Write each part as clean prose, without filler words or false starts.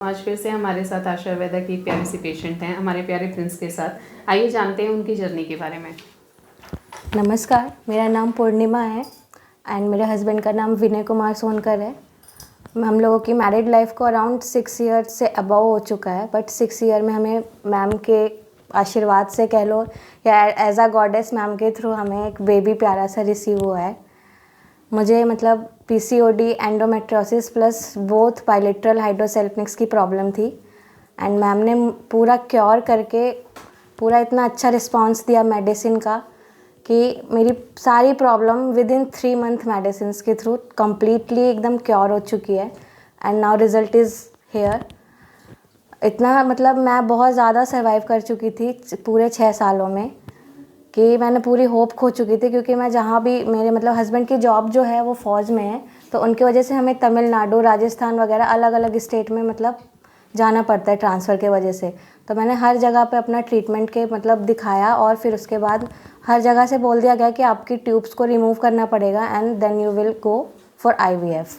आज फिर से हमारे साथ आशा वैदा की एक प्यारी सी पेशेंट हैं हमारे प्यारे प्रिंस के साथ। आइए जानते हैं उनकी जर्नी के बारे में। नमस्कार, मेरा नाम पूर्णिमा है एंड मेरे हस्बैंड का नाम विनय कुमार सोनकर है। हम लोगों की मैरिड लाइफ को अराउंड 6 ईयर से अबव हो चुका है, बट 6 ईयर में हमें मैम के आशीर्वाद से कह लो या एज अ गॉडेस मैम के थ्रू हमें एक बेबी प्यारा सा रिसीव हुआ है। मुझे मतलब PCOD, endometriosis plus both bilateral hydrosalpinx की प्रॉब्लम थी एंड मैम ने पूरा क्योर करके पूरा इतना अच्छा रिस्पांस दिया मेडिसिन का कि मेरी सारी problem with in 3 month medicine के थ्रू कम्प्लीटली एकदम क्योर हो चुकी है and now result is here. इतना मतलब मैं बहुत ज़्यादा सर्वाइव कर चुकी थी पूरे 6 सालों में कि मैंने पूरी होप खो चुकी थी, क्योंकि मैं जहाँ भी मेरे मतलब हस्बैंड की जॉब जो है वो फ़ौज में है, तो उनकी वजह से हमें तमिलनाडु, राजस्थान वगैरह अलग अलग स्टेट में मतलब जाना पड़ता है ट्रांसफ़र के वजह से। तो मैंने हर जगह पे अपना ट्रीटमेंट के मतलब दिखाया और फिर उसके बाद हर जगह से बोल दिया गया कि आपकी ट्यूब्स को रिमूव करना पड़ेगा and then you will go for IVF।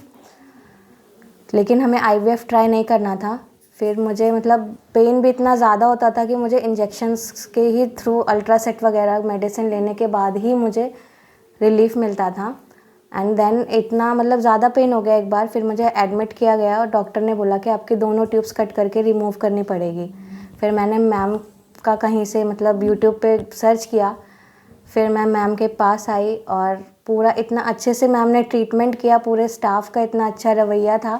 लेकिन हमें IVF ट्राई नहीं करना था। फिर मुझे मतलब पेन भी इतना ज़्यादा होता था कि मुझे इंजेक्शंस के ही थ्रू अल्ट्रासेट वगैरह मेडिसिन लेने के बाद ही मुझे रिलीफ मिलता था। एंड देन इतना मतलब ज़्यादा पेन हो गया एक बार, फिर मुझे एडमिट किया गया और डॉक्टर ने बोला कि आपकी दोनों ट्यूब्स कट करके रिमूव करनी पड़ेगी। फिर मैंने मैम का कहीं से मतलब यूट्यूब पे सर्च किया, फिर मैं मैम के पास आई और पूरा इतना अच्छे से मैम ने ट्रीटमेंट किया, पूरे स्टाफ का इतना अच्छा रवैया था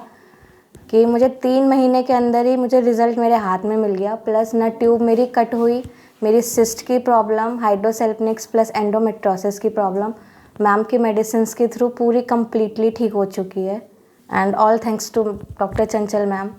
कि मुझे 3 महीने के अंदर ही मुझे रिज़ल्ट मेरे हाथ में मिल गया। प्लस ना ट्यूब मेरी कट हुई, मेरी सिस्ट की प्रॉब्लम, हाइड्रोसेल्फिनिक्स प्लस एंडोमेट्रोसिस की प्रॉब्लम मैम की मेडिसिन के थ्रू पूरी कम्प्लीटली ठीक हो चुकी है। And all thanks to doctor Chanchal ma'am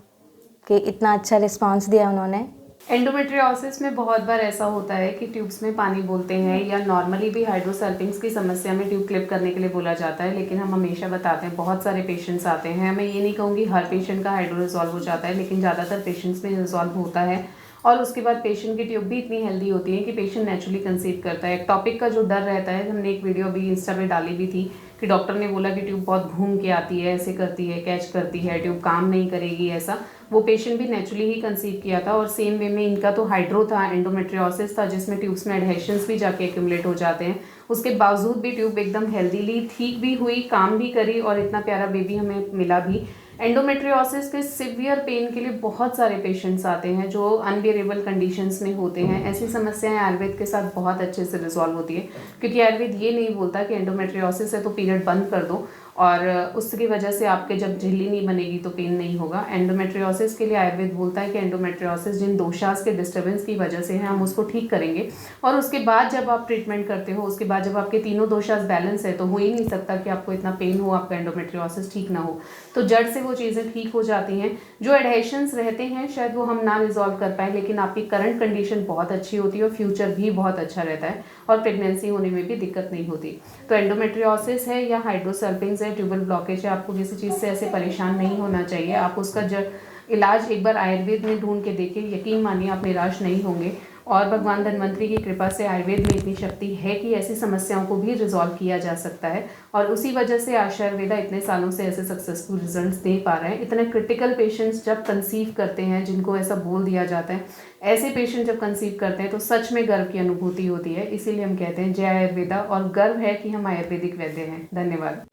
कि इतना अच्छा रिस्पांस दिया उन्होंने। एंडोमेट्रियोसिस में बहुत बार ऐसा होता है कि ट्यूब्स में पानी बोलते हैं या नॉर्मली भी हाइड्रोसेल्फिंग्स की समस्या में ट्यूब क्लिप करने के लिए बोला जाता है, लेकिन हम हमेशा बताते हैं बहुत सारे पेशेंट्स आते हैं, मैं ये नहीं कहूँगी हर पेशेंट का हाइड्रो रिजॉल्व हो जाता है, लेकिन ज़्यादातर पेशेंट्स में रिजॉल्व होता है और उसके बाद पेशेंट की ट्यूब भी इतनी हेल्दी होती है कि पेशेंट नेचुरली कंसीव करता है। एक टॉपिक का जो डर रहता है, हमने एक वीडियो अभी इंस्टा पे डाली भी थी कि डॉक्टर ने बोला कि ट्यूब बहुत घूम के आती है, ऐसे करती है, कैच करती है, ट्यूब काम नहीं करेगी, ऐसा वो पेशेंट भी नेचुरली ही कंसीव किया था। और सेम वे में इनका तो हाइड्रो था, एंडोमेट्रियोसिस था, जिसमें ट्यूब्स में एडहेशंस भी जाके एक्यूमुलेट हो जाते हैं। उसके बावजूद भी ट्यूब एकदम हेल्दीली ठीक भी हुई, काम भी करी और इतना प्यारा बेबी हमें मिला भी। एंडोमेट्रियोसिस के सिवियर पेन के लिए बहुत सारे पेशेंट्स आते हैं जो अनबियरेबल कंडीशंस में होते हैं। ऐसी समस्याएं आयुर्वेद के साथ बहुत अच्छे से रिजॉल्व होती है, क्योंकि आयुर्वेद ये नहीं बोलता कि एंडोमेट्रियोसिस है तो पीरियड बंद कर दो और उसकी वजह से आपके जब झिल्ली नहीं बनेगी तो पेन नहीं होगा। एंडोमेट्रियोसिस के लिए आयुर्वेद बोलता है कि एंडोमेट्रियोसिस जिन दोषास के डिस्टर्बेंस की वजह से है हम उसको ठीक करेंगे, और उसके बाद जब आप ट्रीटमेंट करते हो, उसके बाद जब आपके तीनों दोषास बैलेंस है तो हो ही नहीं सकता कि आपको इतना पेन हो, आपका एंडोमेट्रियोसिस ठीक ना हो। तो जड़ से वो चीज़ें ठीक हो जाती हैं। जो एडहेशंस रहते हैं शायद वो हम ना रिजॉल्व कर पाए, लेकिन आपकी करंट कंडीशन बहुत अच्छी होती है और फ्यूचर भी बहुत अच्छा रहता है और प्रेगनेंसी होने में भी दिक्कत नहीं होती। तो एंडोमेट्रियोसिस है या हाइड्रोसेल्फिंग्स है, ट्यूबल ब्लॉकेज है, आपको किसी चीज़ से ऐसे परेशान नहीं होना चाहिए। आप उसका इलाज एक बार आयुर्वेद में ढूंढ के देखिए, यकीन मानिए आप निराश नहीं होंगे। और भगवान धन्वंतरी की कृपा से आयुर्वेद में इतनी शक्ति है कि ऐसी समस्याओं को भी रिजॉल्व किया जा सकता है, और उसी वजह से आशा आयुर्वेदा इतने सालों से ऐसे सक्सेसफुल रिजल्ट्स दे पा रहे हैं। इतने क्रिटिकल पेशेंट्स जब कंसीव करते हैं, जिनको ऐसा बोल दिया जाता है, ऐसे पेशेंट जब कंसीव करते हैं तो सच में गर्व की अनुभूति होती है। इसीलिए हम कहते हैं जय आयुर्वेदा, और गर्व है कि हम आयुर्वेदिक वैद्य हैं। धन्यवाद।